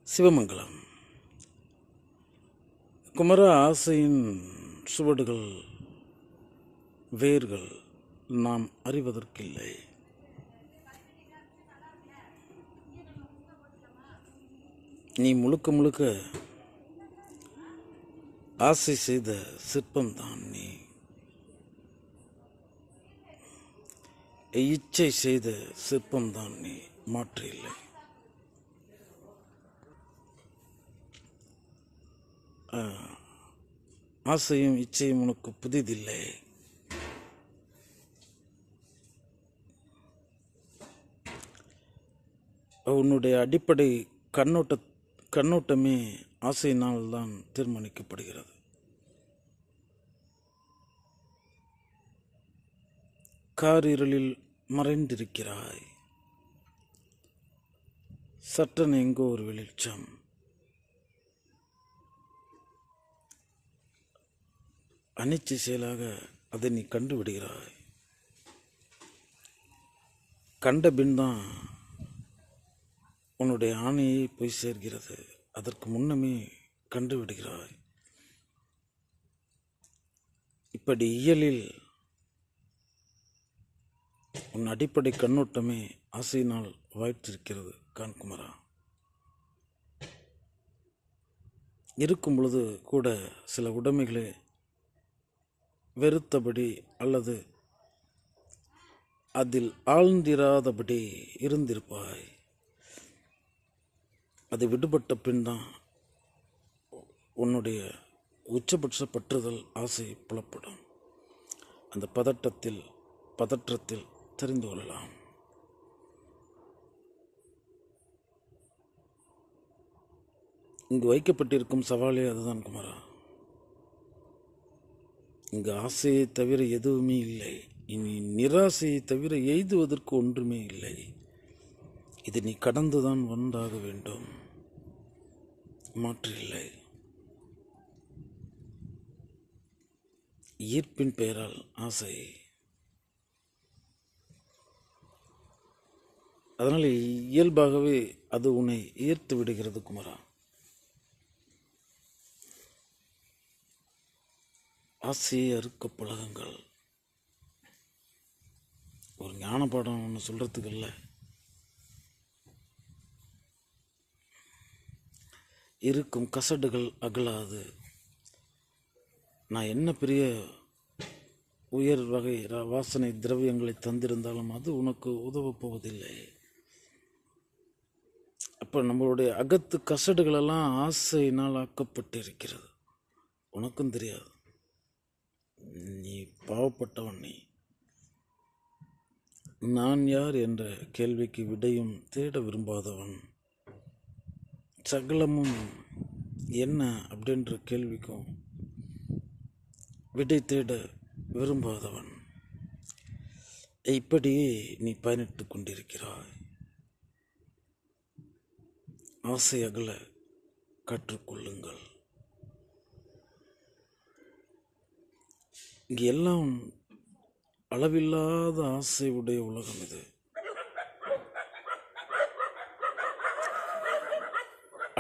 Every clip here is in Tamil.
சிவமங்கலம். குமர ஆசையின் சுவடுகள், வேர்கள் நாம் அறிவதற்கில்லை. நீ முழுக்க முழுக்க ஆசை செய்த சிற்பம்தான். நீ இச்சை செய்த சிற்பம்தான். நீ மாற்று இல்லை. ஆசையும் இச்சையும் உனக்கு புதிதில்லை. உன்னுடைய அடிப்படை கண்ணோட்டமே ஆசையினால் தான் தீர்மானிக்கப்படுகிறது. காரிருளில் மறைந்திருக்கிறாய். சற்றென எங்கோ ஒரு வெளிச்சம். அனிச்சை செயலாக அதை நீ கண்டுவிடுகிறாய். கண்ட பின் தான் உன்னுடைய ஆணையை போய் சேர்கிறது. அதற்கு முன்னமே கண்டுவிடுகிறாய். இப்படி இயலில் உன் அடிப்படை கண்ணோட்டமே ஆசையினால் வாய்த்திருக்கிறது. கான்குமரா, இருக்கும் பொழுது கூட சில உடைமைகளை வெறுத்தபடி அல்லது அதில் ஆழ்ந்திராதபடி இருந்திருப்பாய். அது விடுபட்ட பின் தான் உன்னுடைய உச்சபட்ச பற்றுதல் ஆசை புலப்படும். அந்த பதற்றத்தில் தெரிந்து கொள்ளலாம். இங்கு வைக்கப்பட்டிருக்கும் சவாலே அதுதான் குமாரா. இங்கு ஆசையை தவிர எதுவுமே இல்லை. இனி நிராசையை தவிர எய்துவதற்கு ஒன்றுமே இல்லை. இதை நீ கடந்துதான் வந்தாக வேண்டும். மாற்று இல்லை. ஈர்ப்பின் பெயரால் ஆசை. அதனால் இயல்பாகவே அது உன்னை ஈர்த்து விடுகிறது குமரா. ஆசையை அறுக்க பழகுங்கள். ஒரு ஞான பாடம் ஒன்று சொல்றதுக்கு இல்லை. இருக்கும் கசடுகள் அகலாது. நான் என்ன பெரிய உயர் வகை வாசனை திரவியங்களை தந்திருந்தாலும் அது உனக்கு உதவப் போவதில்லை. அப்போ நம்மளுடைய அகத்து கசடுகளெல்லாம் ஆசையினால் ஆக்கப்பட்டிருக்கிறது. உனக்கும் தெரியாது. நீ பாவப்பட்டவன். நீ நான் யார் என்ற கேள்விக்கு விடையும் தேட விரும்பாதவன். சகலமும் என்ன அப்படின்ற கேள்விக்கும் விடை தேட விரும்பாதவன். இப்படியே நீ பயணித்து கொண்டிருக்கிறாய். ஆசை அகல கற்றுக்கொள்ளுங்கள். இங்கு எல்லாம் அளவில்லாத ஆசை உடைய உலகம் இது.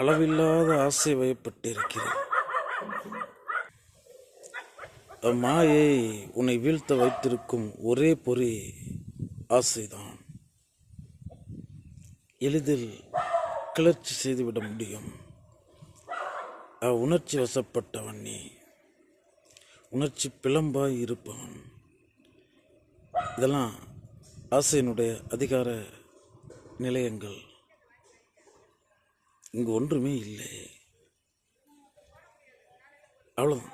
அளவில்லாத ஆசை வயப்பட்டிருக்கிறது. மாயை உன்னை வீழ்த்த வைத்திருக்கும் ஒரே பொறி ஆசைதான். எளிதில் கிளர்ச்சி செய்துவிட முடியும். உணர்ச்சி வசப்பட்டவன் நீ. உணர்ச்சி பிளம்பாய் இருப்பவன். இதெல்லாம் ஆசையினுடைய அதிகார நிலையங்கள். இங்கு ஒன்றுமே இல்லை. அவ்வளோதான்.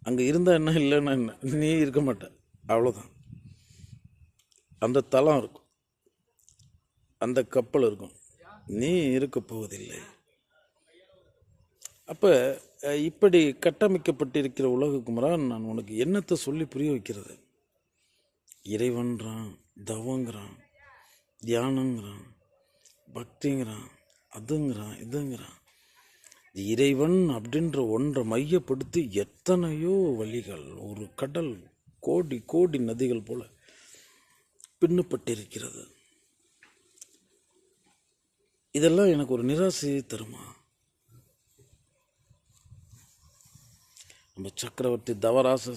அங்கே இருந்தால் என்ன, இல்லைன்னா என்ன, நீ இருக்க மாட்ட. அவ்வளோதான். அந்த தளம் இருக்கும், அந்த கப்பல் இருக்கும், நீ இருக்க போவதில்லை. அப்போ இப்படி கட்டமைக்கப்பட்டிருக்கிற உலக குமரா, நான் உனக்கு என்னத்தை சொல்லி புரிய வைக்கிறது? இறைவன்றான், தவங்கிறான், தியானங்கிறான், பக்திங்கிறான், அதுங்கிறான், இதுங்கிறான். இறைவன் அப்படின்ற ஒன்றை மையப்படுத்தி எத்தனையோ வழிகள், ஒரு கடல், கோடி கோடி நதிகள் போல பின்னப்பட்டிருக்கிறது. இதெல்லாம் எனக்கு ஒரு நிராசையை தருமா? நம்ம சக்கரவர்த்தி தவராச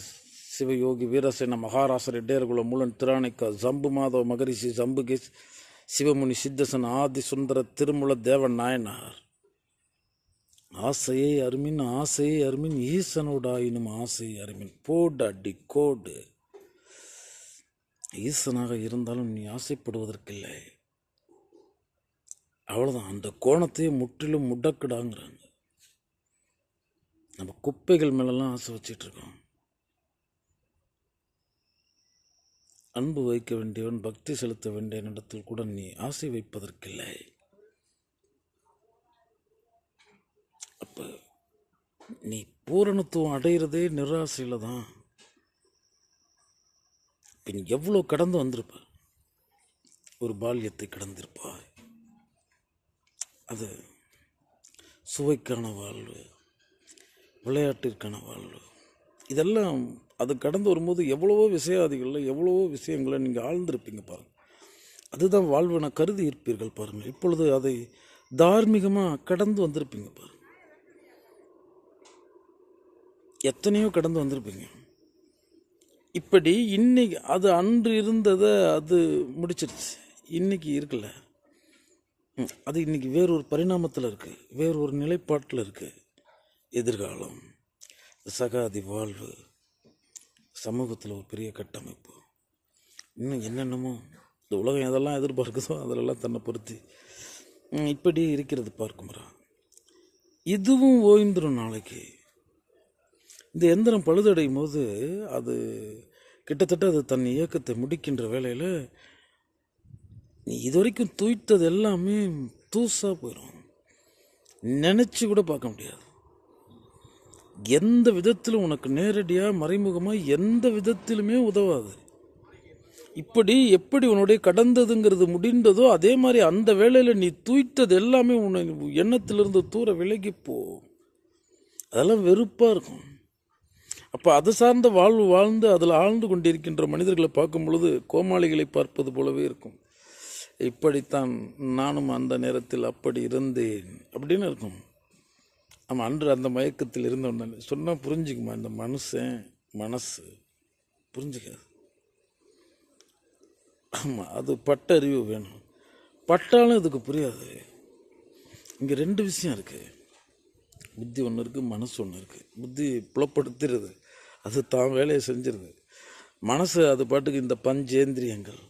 சிவயோகி வீரசேன மகாராசர் இடையர்குல மூலன் திராணிக்க ஜம்பு மாதவ மகரிஷி ஜம்புகேஷ் சிவமுனி சித்தசன் ஆதி சுந்தர திருமுல தேவன் நாயனார் ஆசையை அருமின் ஈசனோடாயினும் ஆசையை அருமின் போடு அடி கோடு. ஈசனாக இருந்தாலும் நீ ஆசைப்படுவதற்கில்லை, அவ்வளோதான். அந்த கோணத்தையே முற்றிலும் முடக்குடாங்கிறாங்க. நம்ம குப்பைகள் மேலெல்லாம் ஆசை வச்சிட்டு இருக்கோம். அன்பு வைக்க வேண்டியவன், பக்தி செலுத்த வேண்டிய இடத்தில் கூட நீ ஆசை வைப்பதற்கில்லை. அப்ப நீ பூரணத்துவம் அடைகிறதே நிராசையில் தான். நீ எவ்வளோ கடந்து வந்திருப்ப, ஒரு பால்யத்தை கடந்திருப்பாய். அது சுவைக்கான வாழ்வு, விளையாட்டிற்கான வாழ்வு, இதெல்லாம் அது கடந்து வரும்போது எவ்வளவோ விஷயாதிகளில் எவ்வளவோ விஷயங்களை நீங்கள் ஆழ்ந்திருப்பீங்க பாருங்கள். அதுதான் வாழ்வென கருதி இருப்பீர்கள் பாருங்கள். இப்பொழுது அதை தார்மீகமாக கடந்து வந்திருப்பீங்க பாருங்கள். எத்தனையோ கடந்து வந்திருப்பீங்க. இப்படி இன்னைக்கு அது அன்று இருந்ததை அது முடிச்சிருச்சு, இன்னைக்கு இருக்குல்ல, அது இன்னைக்கு வேறொரு பரிணாமத்தில் இருக்குது, வேறொரு நிலைப்பாட்டில் இருக்குது. எதிர்காலம், சகாதி வாழ்வு, சமூகத்தில் ஒரு பெரிய கட்டமைப்பு, இன்னும் என்னென்னமோ இந்த உலகம் எதெல்லாம் எதிர்பார்க்குதோ அதிலெல்லாம் தன்னை பொருத்தி இப்படி இருக்கிறது பார்க்கும்ரா. இதுவும் ஓய்ந்துடும் நாளைக்கு. இந்த எந்திரம் பழுதடையும் போது அது கிட்டத்தட்ட அது தன் இயக்கத்தை முடிக்கின்ற வேளையில் நீ இதுவரைக்கும் தூய்த்தது எல்லாமே தூசாக போயிடும், நினச்சி கூட பார்க்க முடியாது. எந்த விதத்திலும் உனக்கு நேரடியாக மறைமுகமாக எந்த விதத்திலுமே உதவாது. இப்படி எப்படி உன்னுடைய கடந்ததுங்கிறது முடிந்ததோ அதே மாதிரி அந்த வேளையில் நீ தூய்த்தது எல்லாமே உன்னை எண்ணத்திலிருந்து தூர விலகிப்போ. அதெல்லாம் வெறுப்பாக இருக்கும். அப்போ அது சார்ந்த வாழ்வு வாழ்ந்து அதில் ஆழ்ந்து கொண்டிருக்கின்ற மனிதர்களை பார்க்கும் பொழுது கோமாளிகளை பார்ப்பது போலவே இருக்கும். இப்படித்தான் நானும் அந்த நேரத்தில் அப்படி இருந்தேன் அப்படின்னு இருக்கும். ஆமாம், அன்று அந்த மயக்கத்தில் இருந்தவன் சொன்னால் புரிஞ்சுக்குமா? இந்த மனசு புரிஞ்சுக்காது. ஆமாம், அது பட்டறிவு வேணும். பட்டாலும் இதுக்கு புரியாது. இங்கே ரெண்டு விஷயம் இருக்குது. புத்தி ஒன்று இருக்குது, மனசு ஒன்று இருக்குது. புத்தி புலப்படுத்துறது, அது தான் வேலையை செஞ்சிருது. மனசு அது பாட்டுக்கு இந்த பஞ்சேந்திரியங்கள்,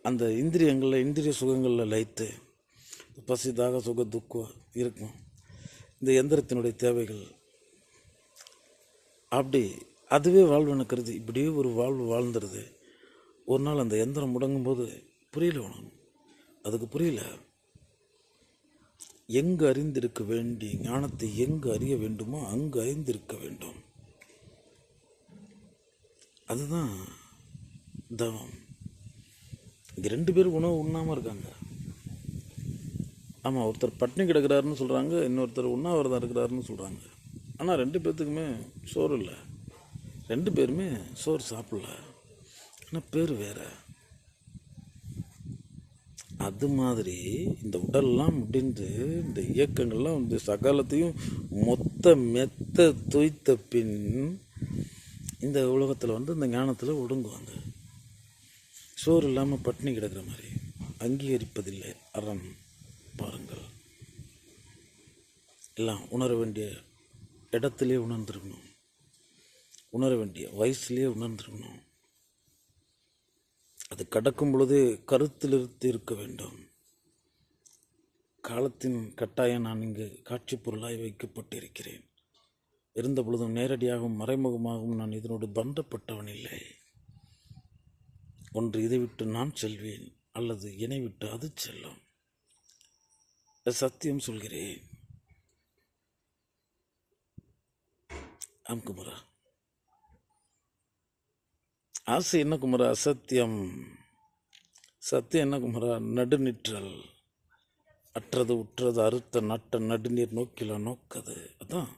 அந்த இந்திரியங்களில் இந்திரிய சுகங்களில் லைத்து பசி தாக சுக துக்கம் இருக்கும். இந்த எந்திரத்தினுடைய தேவைகள் அப்படி அதுவே வாழ்வுன்னு கருதி இப்படியே ஒரு வாழ்வு வாழ்ந்துருது. ஒரு நாள் அந்த எந்திரம் முடங்கும் போது புரியல, உனக்கு அதுக்கு புரியல. எங்கு அறிந்திருக்க வேண்டிய ஞானத்தை எங்கு அறிய வேண்டுமோ அங்கு அறிந்திருக்க வேண்டும். அதுதான் தவம். இங்கே ரெண்டு பேரும் உணவு உண்ணாமல் இருக்காங்க. ஆமாம், ஒருத்தர் பட்னி கிடக்கிறாருன்னு சொல்கிறாங்க, இன்னொருத்தர் உண்ணாவிரதம் இருக்கிறாருன்னு சொல்கிறாங்க. ஆனால் ரெண்டு பேர்த்துக்குமே சோறு இல்லை, ரெண்டு பேருமே சோறு சாப்பிடல, ஆனால் பேர் வேற. அது மாதிரி இந்த உடல்லாம் முடிந்து இந்த இயக்கங்கள்லாம் இந்த சகலத்தையும் மெத்த தொய்த்த பின் இந்த உலகத்தில் இந்த ஞானத்தில் ஒடுங்குவாங்க. சோறு இல்லாமல் பட்னி கிடக்கிற மாதிரி அங்கீகரிப்பதில்லை அறம். பாருங்கள், எல்லாம் உணர வேண்டிய இடத்திலே உணர்ந்துருக்கணும், உணர வேண்டிய வயசுலேயே உணர்ந்துருக்கணும். அது கடக்கும் பொழுதே கருத்திலிருந்து இருக்க வேண்டும். காலத்தின் கட்டாயம் நான் இங்கு காட்சி பொருளாய் வைக்கப்பட்டிருக்கிறேன். இருந்த பொழுதும் நேரடியாகவும் மறைமுகமாகவும் நான் இதனோடு பந்தப்பட்டவன் இல்லை. ஒன்று இதை விட்டு நான் செல்வேன், அல்லது என்னை விட்டு அது செல்லும். சத்தியம் சொல்கிறேன். ஆம் குமரா, ஆசை என்ன குமரா? அசத்தியம். சத்தியம் என்ன குமரா? நடுநிற்றல். அற்றது உற்றது அறுத்த நட்ட நடுநீர் நோக்கில நோக்கது. அதான்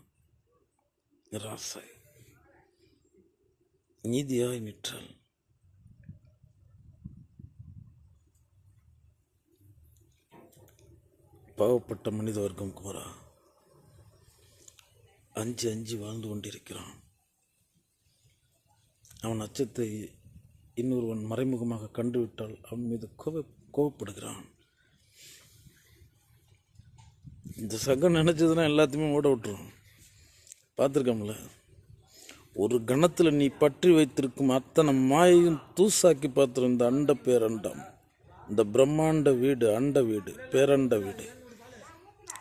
நிராசை. நீதியாய் நிற்றல். பாவப்பட்ட மனித வர்க்கம் குமரா, அஞ்சு அஞ்சு வாழ்ந்து கொண்டிருக்கிறான். அவன் அச்சத்தை இன்னொருவன் மறைமுகமாக கண்டுவிட்டால் அவன் மீது கோபப்படுகிறான். இந்த சங்கம் நினச்சதுன்னா எல்லாத்தையுமே ஓட விட்டுரும். பார்த்துருக்கோம்ல, ஒரு கணத்தில் நீ பற்றி வைத்திருக்கும் அத்தனை மாயையும் தூசாக்கி பார்த்துரும். இந்த அண்ட பேரண்டம், இந்த பிரம்மாண்ட வீடு, அண்ட வீடு, பேரண்ட வீடு.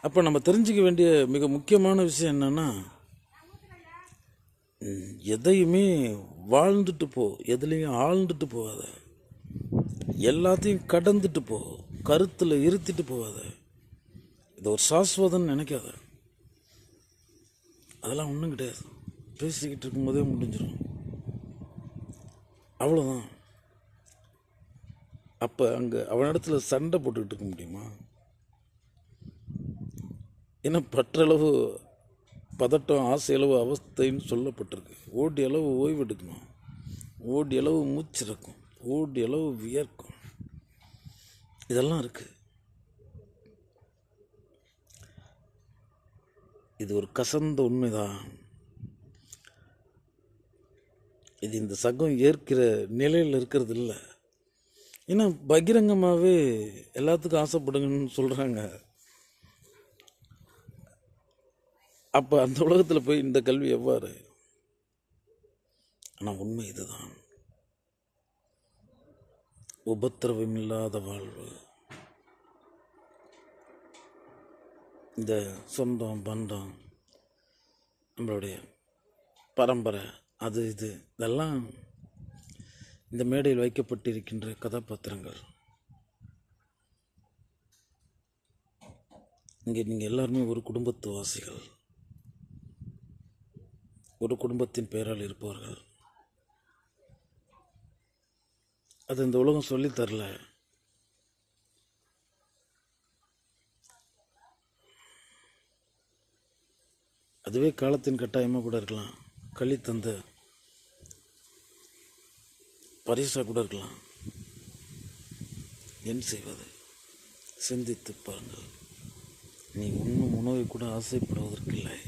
அப்போ நம்ம தெரிஞ்சிக்க வேண்டிய மிக முக்கியமான விஷயம் என்னன்னா, எதையுமே வாழ்ந்துட்டு போ, எதுலேயும் ஆழ்ந்துட்டு போகாத, எல்லாத்தையும் கடந்துட்டு போ, கருத்தில் இருத்திட்டு போகாத. இது ஒரு சாஸ்வதம்னு நினைக்காத. அதெல்லாம் ஒன்றும் கிடையாது. பேசிக்கிட்டு இருக்கும்போதே முடிஞ்சிடும், அவ்வளோதான். அப்போ அங்கே அவனிடத்துல சண்டை போட்டுக்கிட்டு இருக்க முடியுமா? ஏன்னா பற்றளவு பதட்டம், ஆசையளவு அவஸ்தைன்னு சொல்லப்பட்டிருக்கு. ஓடி அளவு ஓய்வு எடுக்கணும், ஓடி அளவு மூச்சிறக்கும், ஓடி அளவு வியர்க்கும், இதெல்லாம் இருக்குது. இது ஒரு கசந்த உண்மைதான். இது இந்த சங்கம் ஏற்கிற நிலையில் இருக்கிறது இல்லை. ஏன்னா பகிரங்கமாகவே எல்லாத்துக்கும் ஆசைப்படுங்கன்னு சொல்கிறாங்க. அப்போ அந்த உலகத்தில் போய் இந்த கல்வி எவ்வாறு? ஆனால் உண்மை இதுதான். உபத்திரவம் இல்லாத வாழ்வு. இந்த சொந்தம் பந்தம், நம்மளுடைய பரம்பரை, அது இது இதெல்லாம் இந்த மேடையில் வைக்கப்பட்டிருக்கின்ற கதாபாத்திரங்கள். இங்கே நீங்கள் எல்லாருமே ஒரு குடும்பத்து வாசிகள், ஒரு குடும்பத்தின் பெயரால் இருப்பவர்கள். அது இந்த உலகம் சொல்லித்தரல. அதுவே காலத்தின் கட்டாயமாக கூட இருக்கலாம், களி தந்த பரிசாக கூட இருக்கலாம். என் செய்வது? சிந்தித்து பாருங்கள். நீ உண்ணும் உணவை கூட ஆசைப்படுவதற்கில்லை.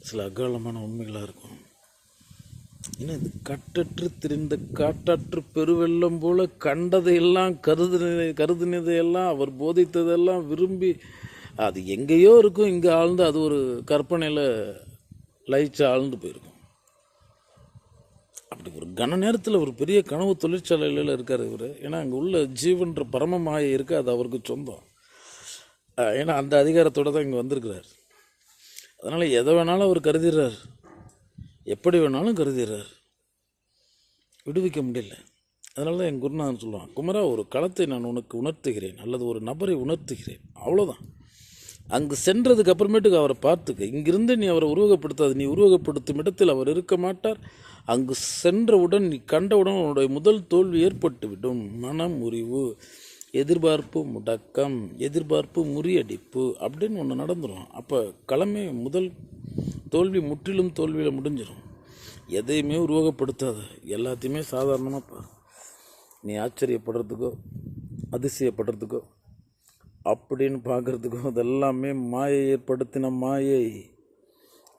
சில அகாலமான உண்மைகளாக இருக்கும். ஏன்னா இது கட்டற்று திரிந்த காட்டாற்று பெருவெள்ளம் போல கண்டதையெல்லாம் கருதினதையெல்லாம் அவர் போதித்ததெல்லாம் விரும்பி அது எங்கேயோ இருக்கும், இங்கே ஆழ்ந்து அது ஒரு கற்பனையில் லயிச்சு ஆழ்ந்து போயிருக்கும். அப்படி ஒரு கன நேரத்தில் ஒரு பெரிய கனவு தொழிற்சாலையில் இருக்கார் இவர். ஏன்னா அங்கே உள்ள ஜீவன்ற பரமமாயை இருக்குது, அது அவருக்கு சொந்தம். ஏன்னா அந்த அதிகாரத்தோடு தான் இங்கே வந்திருக்கிறார். அதனால் எதை வேணாலும் அவர் கருதிடுறார், எப்படி வேணாலும் கருதிடுறார், விடுவிக்க முடியல. அதனால தான் என் குருநாதன் சொல்லுவான், குமரா ஒரு களத்தை நான் உனக்கு உணர்த்துகிறேன், அல்லது ஒரு நபரை உணர்த்துகிறேன், அவ்வளோதான். அங்கு சென்றதுக்கு அப்புறமேட்டுக்கு அவரை பார்த்துக்க. இங்கிருந்து நீ அவரை உருவகப்படுத்தாது. நீ உருவகப்படுத்தும் இடத்தில் அவர் இருக்க மாட்டார். அங்கு சென்றவுடன் நீ கண்டவுடன் உன்னுடைய முதல் தோல்வி ஏற்பட்டுவிடும். மனம் முறிவு, எதிர்பார்ப்பு முடக்கம், எதிர்பார்ப்பு முறியடிப்பு அப்படின்னு ஒன்று நடந்துடும். அப்போ களமே முதல் தோல்வி முற்றிலும் தோல்வியில் முடிஞ்சிடும். எதையுமே உருவகப்படுத்தாத, எல்லாத்தையுமே சாதாரணமாக நீ ஆச்சரியப்படுறதுக்கோ அதிசயப்படுறதுக்கோ அப்படின்னு பார்க்குறதுக்கோ அதெல்லாமே மாயை ஏற்படுத்தின மாயை.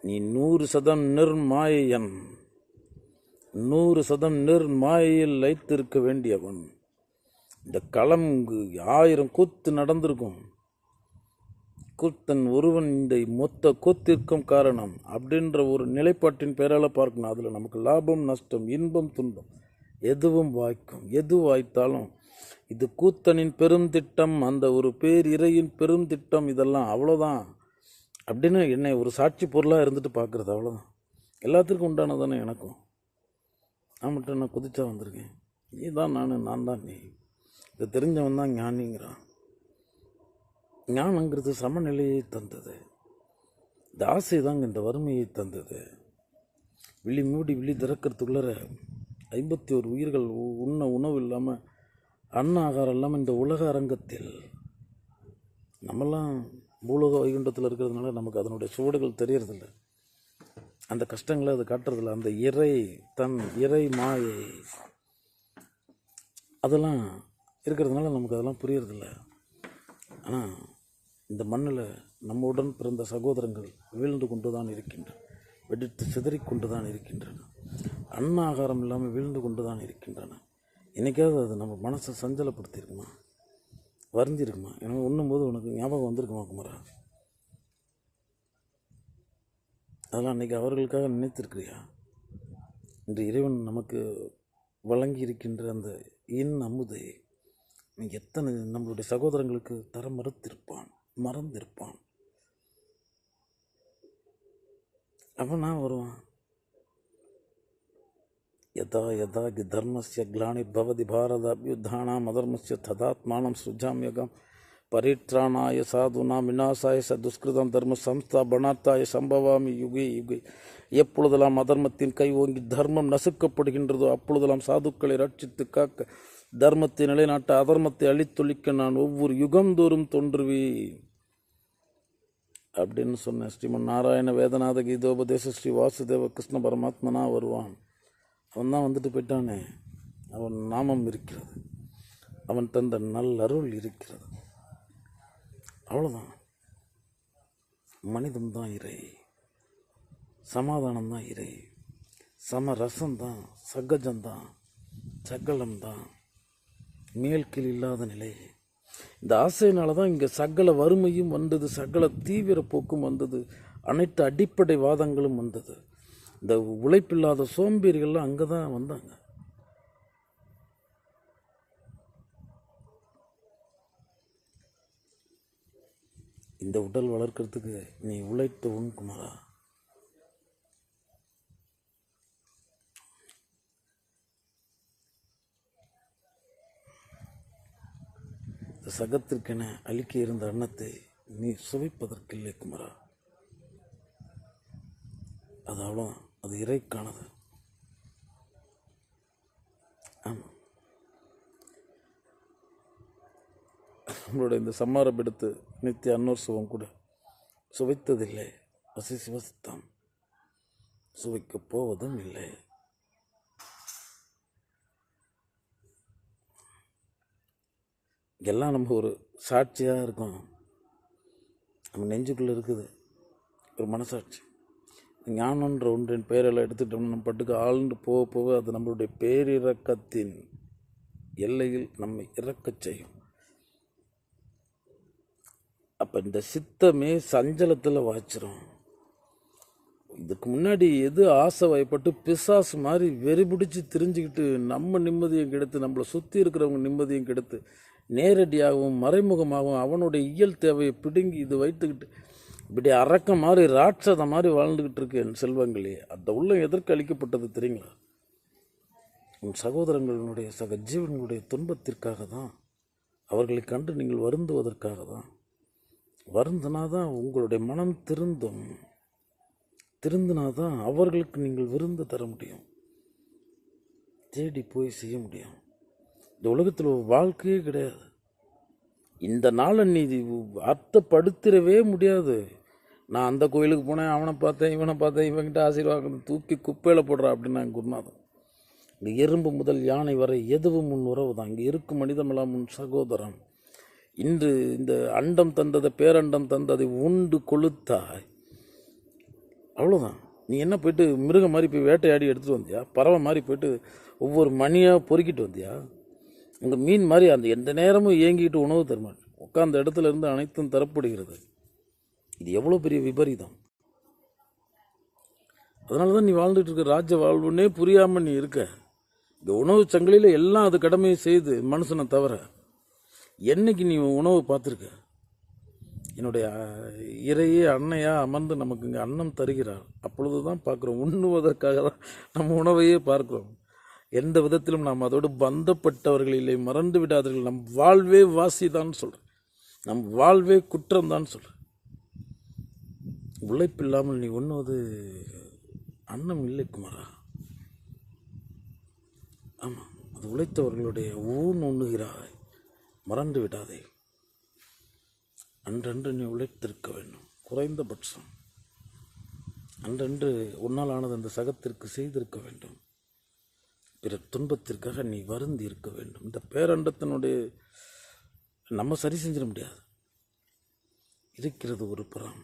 நீ 100% நிர்மாயன், 100% நிர்மாயையில் லைத்திருக்க வேண்டியவன். இந்த களம் 1000 கூத்து நடந்திருக்கும், கூத்தன் ஒருவன் இந்த மொத்த கூத்திற்கும் காரணம் அப்படின்ற ஒரு நிலைப்பாட்டின் பேரால் பார்க்கணும். அதில் நமக்கு லாபம் நஷ்டம், இன்பம் துன்பம் எதுவும் வாய்க்கும். எது வாய்த்தாலும் இது கூத்தனின் பெருந்திட்டம், அந்த ஒரு பேர் இறையின் பெருந்திட்டம், இதெல்லாம் அவ்வளோதான் அப்படின்னு என்னை ஒரு சாட்சி பொருளாக இருந்துட்டு பார்க்குறது, அவ்வளோதான். எல்லாத்துக்கும் உண்டானதானே எனக்கும். நான் மட்டும் நான் குதிச்சா வந்திருக்கேன். நீ தான் நான் தான் நீ. இதை தெரிஞ்சவன் தான் ஞானிங்கிறான். ஞானங்கிறது சமநிலையை தந்தது. இந்த ஆசை தாங்க இந்த வறுமையை தந்தது. விழி மூடி விழி திறக்கிறதுக்குள்ளார 51 உயிர்கள் உண்ண உணவு இல்லாமல், அன்ன ஆகாரம் இல்லாமல் இந்த உலக அரங்கத்தில் நம்மெல்லாம் பூலோக வைகுண்டத்தில் இருக்கிறதுனால நமக்கு அதனுடைய சுவடுகள் தெரியறதில்ல. அந்த கஷ்டங்களை அது காட்டுறதில்ல. அந்த இறை மாயை அதெல்லாம் இருக்கிறதுனால நமக்கு அதெல்லாம் புரியறதில்ல. ஆனால் இந்த மண்ணில் நம்முடன் பிறந்த சகோதரங்கள் வீழ்ந்து கொண்டு தான் இருக்கின்றன, வெடித்து சிதறிக்கொண்டு தான் இருக்கின்றன, ஆகாரம் இல்லாமல் வீழ்ந்து கொண்டு தான் இருக்கின்றன. என்றைக்காவது அது நம்ம மனசை சஞ்சலப்படுத்தியிருக்குமா, வருந்திருக்குமா? எனக்கு உண்ணும்போது உனக்கு ஞாபகம் வந்திருக்குமா குமரா? அதெல்லாம் அன்றைக்கி அவர்களுக்காக நினைத்திருக்கிறியா? இன்று இறைவன் நமக்கு வழங்கி இருக்கின்ற அந்த அமுதை எத்தனை நம்மளுடைய சகோதரங்களுக்கு தர மறந்திருப்பான். அப்போ நான் வருவான். யதா யதா கி தர்மஸ்ய கிளானி பவதி பாரத அபியுத்தானாம் அதர்மஸ்ய ததாத்மானம் சுஜாமியகம் பரித்ராணாய சாதுனாம் விநாசாய சதுஷ்கிருதம் தர்ம சம்ஸ்தாபனார்த்தாய சம்பவாமி யுகே யுகே. எப்பொழுதெல்லாம் அதர்மத்தின் கை ஓங்கி தர்மம் நசுக்கப்படுகின்றதோ அப்பொழுதெல்லாம் சாதுக்களை ரட்சித்து காக்க, தர்மத்தை நிலைநாட்ட அதர்மத்தை அழித்தொழிக்க நான் ஒவ்வொரு யுகந்தோறும் தோன்றுவேன் அப்படின்னு சொன்ன ஸ்ரீமன் நாராயண வேதநாத கீதோபதேச ஸ்ரீ வாசுதேவ கிருஷ்ண பரமாத்மனா வருவான். அவன் தான் வந்துட்டு போயிட்டானே. அவன் நாமம் இருக்கிறது, அவன் தந்த நல்லருள் இருக்கிறது. அவ்வளோதான். மனிதன்தான் இறை, சமாதானம்தான் இறை, சமரசம்தான், சகஜம்தான், சகலம்தான், மேல்கீழ் இல்லாத நிலை. இந்த ஆசையினால தான் இங்கே சகல வறுமையும் வந்தது, சகல தீவிர போக்கும் வந்தது, அனைத்து அடிப்படை வாதங்களும் வந்தது. இந்த உழைப்பில்லாத சோம்பேறிகள்லாம் அங்கே தான் வந்தாங்க. இந்த உடல் வளர்க்கறதுக்கு நீ உழைத்த குமாரா. இந்த சகத்திற்கென அழிக்க இருந்த அன்னத்தை நீ சுவைப்பதற்கில்லை குமரா. அது அவ்வளோ, அது இறைக்கானது. ஆமாம், நம்மளோட இந்த சம்மாரபெடுத்து நித்திய அன்னோற்சவம் கூட சுவைத்ததில்லை, வசி சிவசித்தம் சுவைக்கப் போவதும் இல்லை. எல்லாம் நம்ம ஒரு சாட்சியாக இருக்கோம். நம்ம நெஞ்சுக்குள்ளே இருக்குது ஒரு மனசாட்சி. ஞானன்ற ஒன்றின் பெயரெல்லாம் எடுத்துக்கிட்டோம்னா நம்ம பட்டுக்கு ஆழ்ந்து போக போக அது நம்மளுடைய பேரிரக்கத்தின் எல்லையில் நம்மை இறக்கச் செய்யும். அப்போ இந்த சித்தமே சஞ்சலத்தில் வாய்ச்சிரும். இதுக்கு முன்னாடி எது ஆசை வயப்பட்டு பிசாசு மாதிரி வெறி பிடிச்சி திரிஞ்சுக்கிட்டு நம்ம நிம்மதியும் கெடுத்து, நம்மளை சுற்றி இருக்கிறவங்க நிம்மதியும் கெடுத்து, நேரடியாகவும் மறைமுகமாகவும் அவனுடைய இயல் தேவையை பிடுங்கி இது வைத்துக்கிட்டு இப்படி அரக்க மாதிரி ராட்சத மாதிரி வாழ்ந்துக்கிட்டு இருக்கு என் செல்வங்களே. அந்த உள்ளம் எதற்கு அளிக்கப்பட்டது தெரியுங்களா? உன் சகோதரங்களுடைய சக ஜீவன்களுடைய துன்பத்திற்காக தான், அவர்களை கண்டு நீங்கள் வருந்துவதற்காக தான். வருந்தினாதான் உங்களுடைய மனம் திருந்தினாதான் அவர்களுக்கு நீங்கள் விருந்து தர முடியும், தேடி போய் செய்ய முடியும். இந்த உலகத்தில் ஒரு வாழ்க்கையே கிடையாது. இந்த நாளை நீ அர்த்தப்படுத்திடவே முடியாது. நான் அந்த கோயிலுக்கு போனேன், அவனை பார்த்தேன், இவனை பார்த்தேன், இவங்கிட்ட ஆசீர்வாதம் தூக்கி குப்பையில் போடுறா அப்படின்னு குருநாதன். இங்கே எறும்பு முதல் யானை வரை எதுவும் உன் உறவு தான். இங்கே இருக்கும் மனிதமெல்லாம் உன் சகோதரன். இன்று இந்த அண்டம் தந்ததை பேரண்டம் தந்ததை உண்டு கொளுத்தாய், அவ்வளோதான். நீ என்ன போயிட்டு மிருகம் மாதிரி போய் வேட்டையாடி எடுத்துகிட்டு வந்தியா? பறவை மாதிரி போயிட்டு ஒவ்வொரு மணியாக பொறுக்கிட்டு வந்தியா? உங்கள் மீன் மாதிரி அந்த எந்த நேரமும் இயங்கிட்டு உணவு தருமாட்டேன், உட்காந்த இடத்துல இருந்து அனைத்தும் தரப்படுகிறது. இது எவ்வளோ பெரிய விபரீதம். அதனால தான் நீ வாழ்ந்துட்டு இருக்க ராஜ்ய வாழ்வுன்னே புரியாமல் நீ இருக்க. இந்த உணவு சங்கிலியில் எல்லாம் அது கடமையை செய்து மனுஷனை தவிர என்னைக்கு நீ உணவு பார்த்துருக்க? என்னுடைய இறையே அன்னையாக அமர்ந்து நமக்கு இங்கே அன்னம் தருகிறார். அப்பொழுது தான் பார்க்குறோம், உண்ணுவதற்காக தான் நம்ம உணவையே பார்க்குறோம். எந்த விதத்திலும் நாம் அதோடு பந்தப்பட்டவர்கள் இல்லை, மறந்து விடாதவர்கள். நம் வாழ்வே வாசி தான் சொல்கிறேன், நம் வாழ்வே குற்றம் தான் சொல்கிறேன். உழைப்பில்லாமல் நீ உண்ணுவது அன்னம் இல்லை குமாரா. ஆமாம், அது உழைத்தவர்களுடைய உண்ணுகிறாய், மறந்து விடாதே. அன்றன்று நீ உழைத்திருக்க வேண்டும், குறைந்தபட்சம் அன்றன்று உன்னால் ஆனது அந்த சகத்திற்கு செய்திருக்க வேண்டும். பிற துன்பத்திற்காக நீ வருந்தி இருக்க வேண்டும். இந்த பேரண்டத்தினுடைய நம்ம சரி செஞ்சிட முடியாது. இருக்கிறது ஒரு புறம்.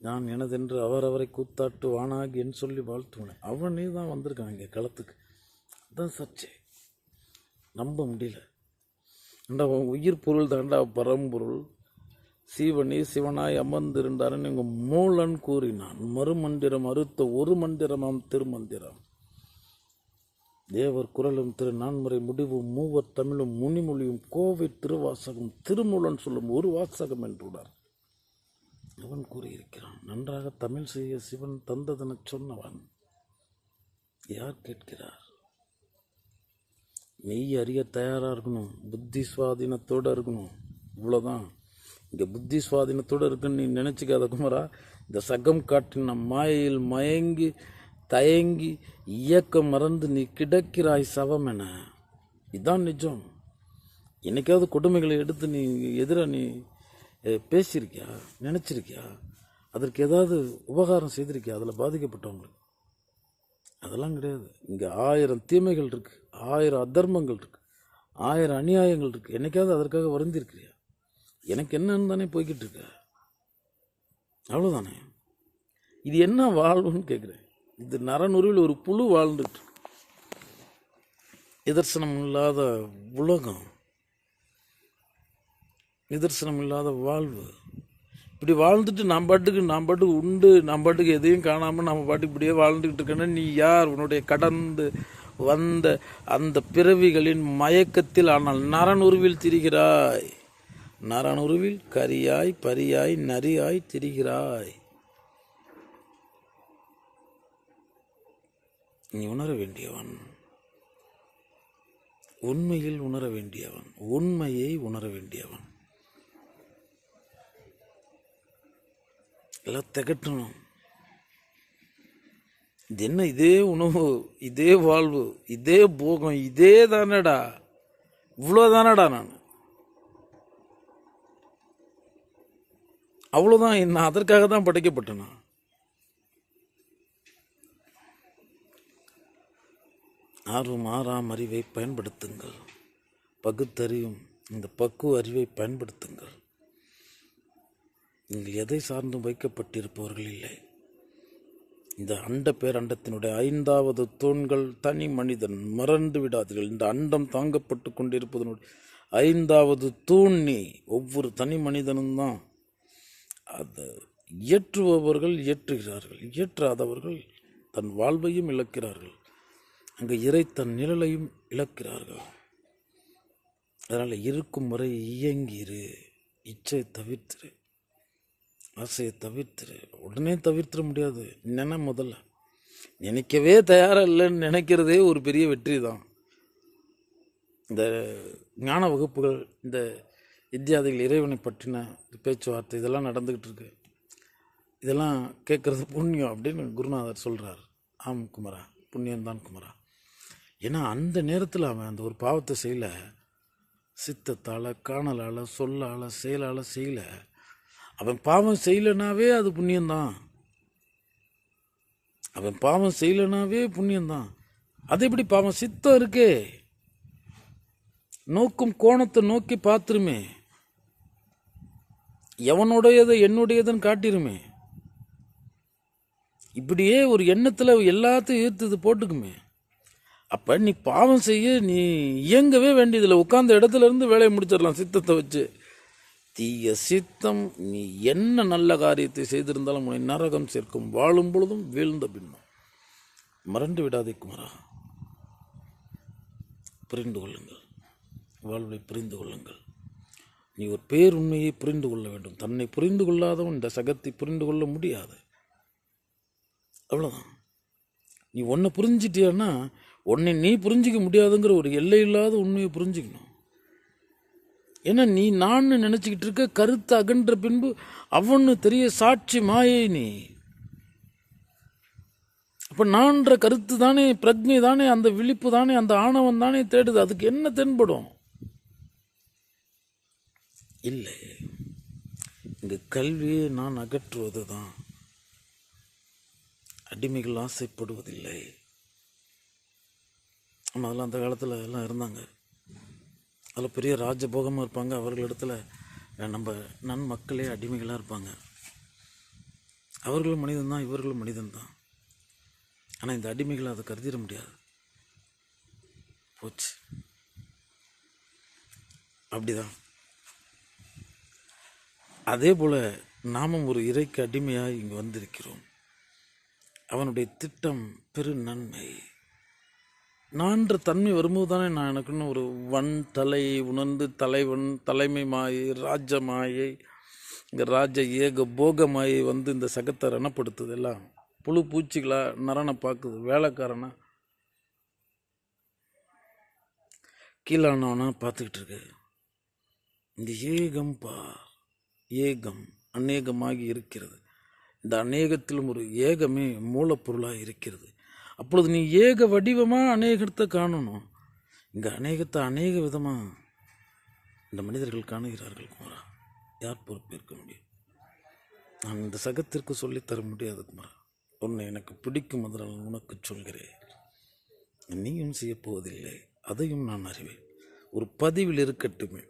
நான் எனதென்று அவரவரை கூத்தாட்டு வானாகி என்று சொல்லி வாழ்த்துவேன். அவனே தான் வந்திருக்கான் இங்கே களத்துக்கு. அதுதான் சர்ச்சை. நம்ப முடியல. அண்டா உயிர் பொருள் தாண்டா பரம்பொருள். சீவனே சிவனாய் அமர்ந்திருந்தாரன் எங்கள் மூலன் கூறினான். மறுமந்திரம் அறுத்த ஒரு மந்திரமாம் திருமந்திரம். தேவர் குரலும் திரு நான்முறை முடிவும் மூவர் தமிழும் முனிமொழியும் கோவை திருவாசகம் திருமூலன் சொல்லும் ஒரு வாசகம் என்றுடார். அவன் கூறியிருக்கிறான். நன்றாக தமிழ் செய்ய சிவன் தந்ததென சொன்னவன் யார் கேட்கிறார்? மெய் அறிய தயாராக இருக்கணும். புத்தி சுவாதீனத்தோடு இருக்கணும். இவ்வளோதான். இங்கே புத்தி சுவாதீனத்தோடு இருக்குன்னு நீ நினச்சிக்காத குமரா. இந்த சகம் காட்டின மாயையில் மயங்கி தயங்கி இயக்கம் மறந்து நீ கிடக்கிறாய் சவம் என. இதுதான் நிஜம். என்னைக்காவது கொடுமைகளை எடுத்து நீ எதிராக நீ பேசியிருக்கியா? நினச்சிருக்கியா? அதற்கு ஏதாவது உபகாரம் செய்திருக்கியா அதில் பாதிக்கப்பட்டவங்களுக்கு? அதெல்லாம் கிடையாது. இங்கே 1000 தீமைகள் இருக்குது, 1000 அதர்மங்கள் இருக்குது, 1000 அநியாயங்கள் இருக்குது. என்னைக்காவது அதற்காக வருந்திருக்கிறியா? எனக்கு என்னன்னு தானே போய்கிட்டு இருக்க. அவ்வளோதானே. இது என்ன வாழ்வுன்னு கேட்குறேன். இது நரநுருவில் ஒரு புழு வாழ்ந்துட்டு. நிதர்சனம் இல்லாத உலகம், நிதர்சனம் இல்லாத வாழ்வு. இப்படி வாழ்ந்துட்டு நான் பாட்டுக்கு உண்டு, நான் பாட்டுக்கு எதையும் காணாமல் நம்ம பாட்டுக்கு இப்படியே வாழ்ந்துக்கிட்டு இருக்கேன்னா நீ யார்? உன்னுடைய கடந்து வந்த அந்த பிறவிகளின் மயக்கத்தில் ஆனால் நரனுருவில் திரிகிறாய். நரனுருவில் கரியாய் பரியாய் நரியாய் திரிகிறாய். நீ உணர வேண்டியவன், உண்மையில் உணர வேண்டியவன், உண்மையை உணர வேண்டியவன். எல்லாம் திகட்டணும். இது என்ன? இதே உணவு, இதே வாழ்வு, இதே போகம், இதே தானடா, இவ்வளோதானடா. நான் அவ்வளோதான். நான் அதற்காக தான் படைக்கப்பட்டேனா? ஆறாம் அறிவை பயன்படுத்துங்கள். பகுத்தறியும் இந்த பக்குவ அறிவை பயன்படுத்துங்கள். நீங்கள் எதை சார்ந்தும் வைக்கப்பட்டிருப்பவர்கள் இல்லை. இந்த அண்ட பேரண்டத்தினுடைய 5வது தூண்கள் தனி மனிதன். மறந்து விடாதீர்கள். இந்த அண்டம் தாங்கப்பட்டு கொண்டிருப்பதனுடைய 5வது தூண் நீ. ஒவ்வொரு தனி மனிதனும் தான். அதை இயற்றுபவர்கள் இயற்றுகிறார்கள், இயற்றாதவர்கள் தன் வாழ்வையும் இழக்கிறார்கள். அங்கே இறை தன் நிழலையும் இழக்கிறார்கள். அதனால் இருக்கும் வரை இயங்கிரு. இச்சையை தவிர்த்துரு, ஆசையை தவிர்த்துரு. உடனே தவிர்த்திட முடியாது. முதல்ல நினைக்கவே தயாராக இல்லைன்னு நினைக்கிறதே ஒரு பெரிய வெற்றி தான். இந்த ஞான வகுப்புகள், இந்த வித்தியாதிகள், இறைவனை பற்றின பேச்சுவார்த்தை இதெல்லாம் நடந்துக்கிட்டு இருக்கு. இதெல்லாம் கேட்குறது புண்ணியம் அப்படின்னு குருநாதர் சொல்கிறார். ஆம் குமரா, புண்ணியம்தான் குமரா. ஏன்னா அந்த நேரத்தில் அவன் அந்த ஒரு பாவத்தை செய்யல, சித்தத்தால், காணலால், சொல்லால், செயலால் செய்யலை. அவன் பாவம் செய்யலைனாவே அது புண்ணியம்தான். அவன் பாவம் செய்யலைனாவே புண்ணியம்தான். அது எப்படி பாவம்? சித்தம் இருக்கே, நோக்கும் கோணத்தை நோக்கி பார்த்துருமே, எவனுடையதை என்னுடையதுன்னு காட்டிருமே. இப்படியே ஒரு எண்ணத்தில் எல்லாத்தையும் ஈர்த்து போட்டுக்குமே. அப்போ நீ பாவம் செய்ய நீ இயங்கவே வேண்டியதில்லை. உட்கார்ந்த இடத்துல இருந்து வேலையை முடிச்சிடலாம் சித்தத்தை வச்சு. தீய சித்தம் நீ என்ன நல்ல காரியத்தை செய்திருந்தாலும் உன்னை நரகம் சேர்க்கும். வாழும் பொழுதும் வீழ்ந்த பின்னும். மறந்து விடாதே குமரா. புரிந்து கொள்ளுங்கள், வாழ்வை புரிந்து கொள்ளுங்கள். நீ ஒரு பேருண்மையை புரிந்து கொள்ள வேண்டும். தன்னை புரிந்து கொள்ளாதவன் இந்த சகத்தை புரிந்து கொள்ள முடியாது. அவ்வளோதான். நீ ஒன்றை புரிஞ்சிட்டியான்னா உன்னை நீ புரிஞ்சிக்க முடியாதுங்கிற ஒரு எல்லை இல்லாத உண்மையை புரிஞ்சுக்கணும். ஏன்னா நீ நான் நினச்சிக்கிட்டு இருக்க கருத்து அகன்ற பின்பு அவனு தெரிய சாட்சி மாயை நீ. அப்போ நான்ற கருத்து தானே, பிரஜை தானே, அந்த விழிப்பு தானே, அந்த ஆணவம் தானே தேடுது. அதுக்கு என்ன தென்படும்? இல்லை. இந்த கல்வியை நான் அகற்றுவது தான். அடிமைகள் ஆசைப்படுவதில்லை. நம்ம அதெல்லாம் அந்த காலத்தில் எல்லாம் இருந்தாங்க. அதில் பெரிய ராஜபோகமாக இருப்பாங்க. அவர்களிடத்துல நம்ம நன்மக்களே அடிமைகளாக இருப்பாங்க. அவர்களும் மனிதன்தான், இவர்களும் மனிதன்தான். ஆனால் இந்த அடிமைகளை அதை கருதிட முடியாது. போச்சு. அப்படிதான். அதே போல் நாமும் ஒரு இறைக்கு அடிமையாக இங்கே வந்திருக்கிறோம். அவனுடைய திட்டம் பெரு நன்மை. நான்ற தன்மை வரும்போது தானே நான் எனக்குன்னு ஒரு தலையை உணர்ந்து தலைவன், தலைமை மாயை, ராஜ மாயை, இங்கே ராஜ ஏக போக மாயை வந்து இந்த சகத்தை ரணப்படுத்துது. எல்லாம் புழு பூச்சிகளா நரனை பார்க்குது. வேலைக்காரனா கீழானவனா பார்த்துக்கிட்டு இருக்கு. இந்த ஏகம் ஏகம் அநேகமாகி இருக்கிறது. இந்த அநேகத்திலும் ஒரு ஏகமே மூலப்பொருளாக இருக்கிறது. அப்பொழுது நீ ஏக வடிவமாக அநேகத்தை காணணும். இங்கே அநேகத்தை அநேக விதமாக இந்த மனிதர்கள் காணுகிறார்கள். குமாரா, யார் பொறுப்பேற்க முடியும்? நான் இந்த சகத்திற்கு சொல்லித்தர முடியாது குமாரா. உன்னை எனக்கு பிடிக்கும், அதனால் உனக்கு சொல்கிறேன். நீயும் செய்யப்போவதில்லை, அதையும் நான் அறிவேன். ஒரு பதிவில் இருக்கட்டுமே,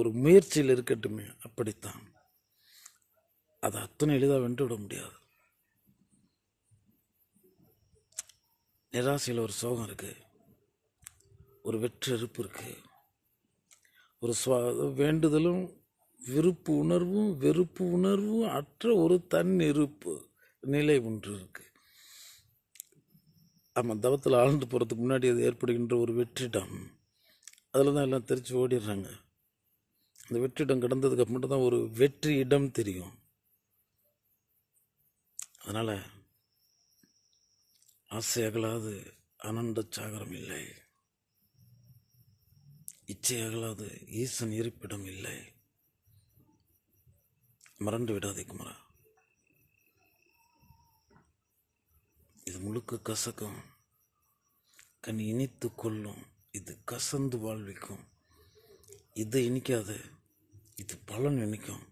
ஒரு முயற்சியில் இருக்கட்டுமே, அப்படித்தான். அதை அத்தனை எளிதாக வென்று விட முடியாது. நிராசையில் ஒரு சோகம் இருக்குது, ஒரு வெற்றெருப்பு இருக்குது, ஒரு வேண்டுதலும் விருப்பு உணர்வும் வெறுப்பு உணர்வும் அற்ற ஒரு தன்னிருப்பு நிலை ஒன்று இருக்குது. ஆமாம், தவத்தில் ஆழ்ந்து போகிறதுக்கு முன்னாடி அது ஏற்படுகின்ற ஒரு வெற்றிடம். அதில் தான் எல்லாம் தெரிச்சு ஓடிடுறாங்க. அந்த வெற்றிடம் கடந்ததுக்கு மட்டும் தான் ஒரு வெற்றி இடம் தெரியும். அதனால் ஆசை அகலாது ஆனந்த சாகரம் இல்லை, இச்சை அகலாது ஈசன் இருப்பிடம் இல்லை. மறந்து விடாதே குமரா. இது முழுக்க கசக்கும், கண் இனித்து கொள்ளும். இது கசந்து வாழ்விக்கும். இது இனிக்காது, இது பலன் இனிக்கும்.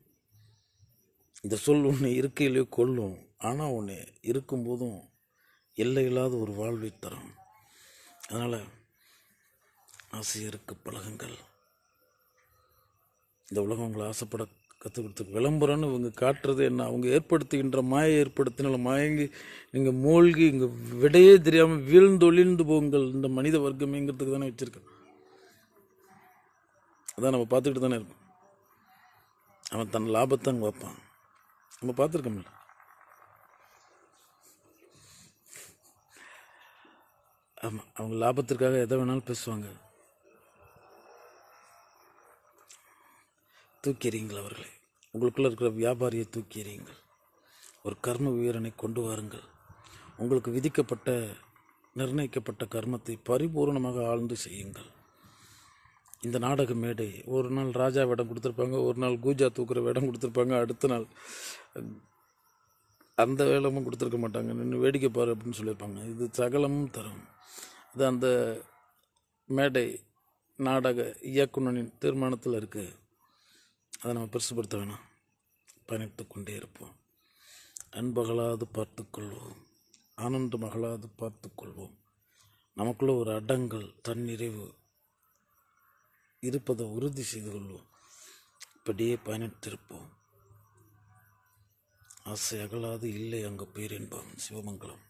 இந்த சொல் உன்னை இருக்கையிலே கொள்ளும், ஆனால் உன்னை இருக்கும்போதும் எல்லை இல்லாத ஒரு வாழ்வை தரும். அதனால் ஆசையருக்கு பழகுங்கள். இந்த உலகம் உங்களை ஆசைப்பட கற்றுக் கொடுத்து விளம்பரம்னு இவங்க காட்டுறது என்ன? அவங்க ஏற்படுத்துகின்ற மாயை ஏற்படுத்தினால மயங்கி நீங்கள் மூழ்கி இங்கே விடையே தெரியாமல் வீழ்ந்தொழிந்து போங்கள் இந்த மனித வர்க்கமேங்கிறதுக்கு தானே வச்சுருக்கேன். அதான் நம்ம பார்த்துக்கிட்டு தானே இருக்கோம். அவன் தன் லாபத்தை அங்கே வைப்பான். நம்ம பார்த்துருக்கோம்ல. ஆமாம், அவங்க லாபத்திற்காக எதை வேணாலும் பேசுவாங்க. தூக்கி எறியுங்கள் அவர்களை. உங்களுக்குள்ளே இருக்கிற வியாபாரியை தூக்கி எறியுங்கள். ஒரு கர்ம வீரனை கொண்டு வாருங்கள். உங்களுக்கு விதிக்கப்பட்ட நிர்ணயிக்கப்பட்ட கர்மத்தை பரிபூர்ணமாக ஆழ்ந்து செய்யுங்கள். இந்த நாடக மேடை ஒரு நாள் ராஜா வேடம் கொடுத்துருப்பாங்க, ஒரு நாள் கூஜா தூக்குற வேடம் கொடுத்துருப்பாங்க, அடுத்த நாள் அந்த வேலமும் கொடுத்துருக்க மாட்டாங்க, நின்று வேடிக்கை பாரு அப்படின்னு சொல்லியிருப்பாங்க. இது சகலமும் தரும். அது அந்த மேடை நாடக இயக்குனரின் தீர்மானத்தில் இருக்குது. அதை நம்ம பெருசுப்படுத்த வேணாம். பயணித்து கொண்டே இருப்போம். அன்பகலாது பார்த்துக்கொள்வோம், ஆனந்தமகளாது பார்த்துக்கொள்வோம். நமக்குள்ள ஒரு அடங்கல் தன்னிறைவு இருப்பதை உறுதி செய்து கொள்வோம். இப்படியே பயணித்திருப்போம். ஆசை அகலாது இல்லை அங்கே பேரின்பம். சிவமங்கலம்.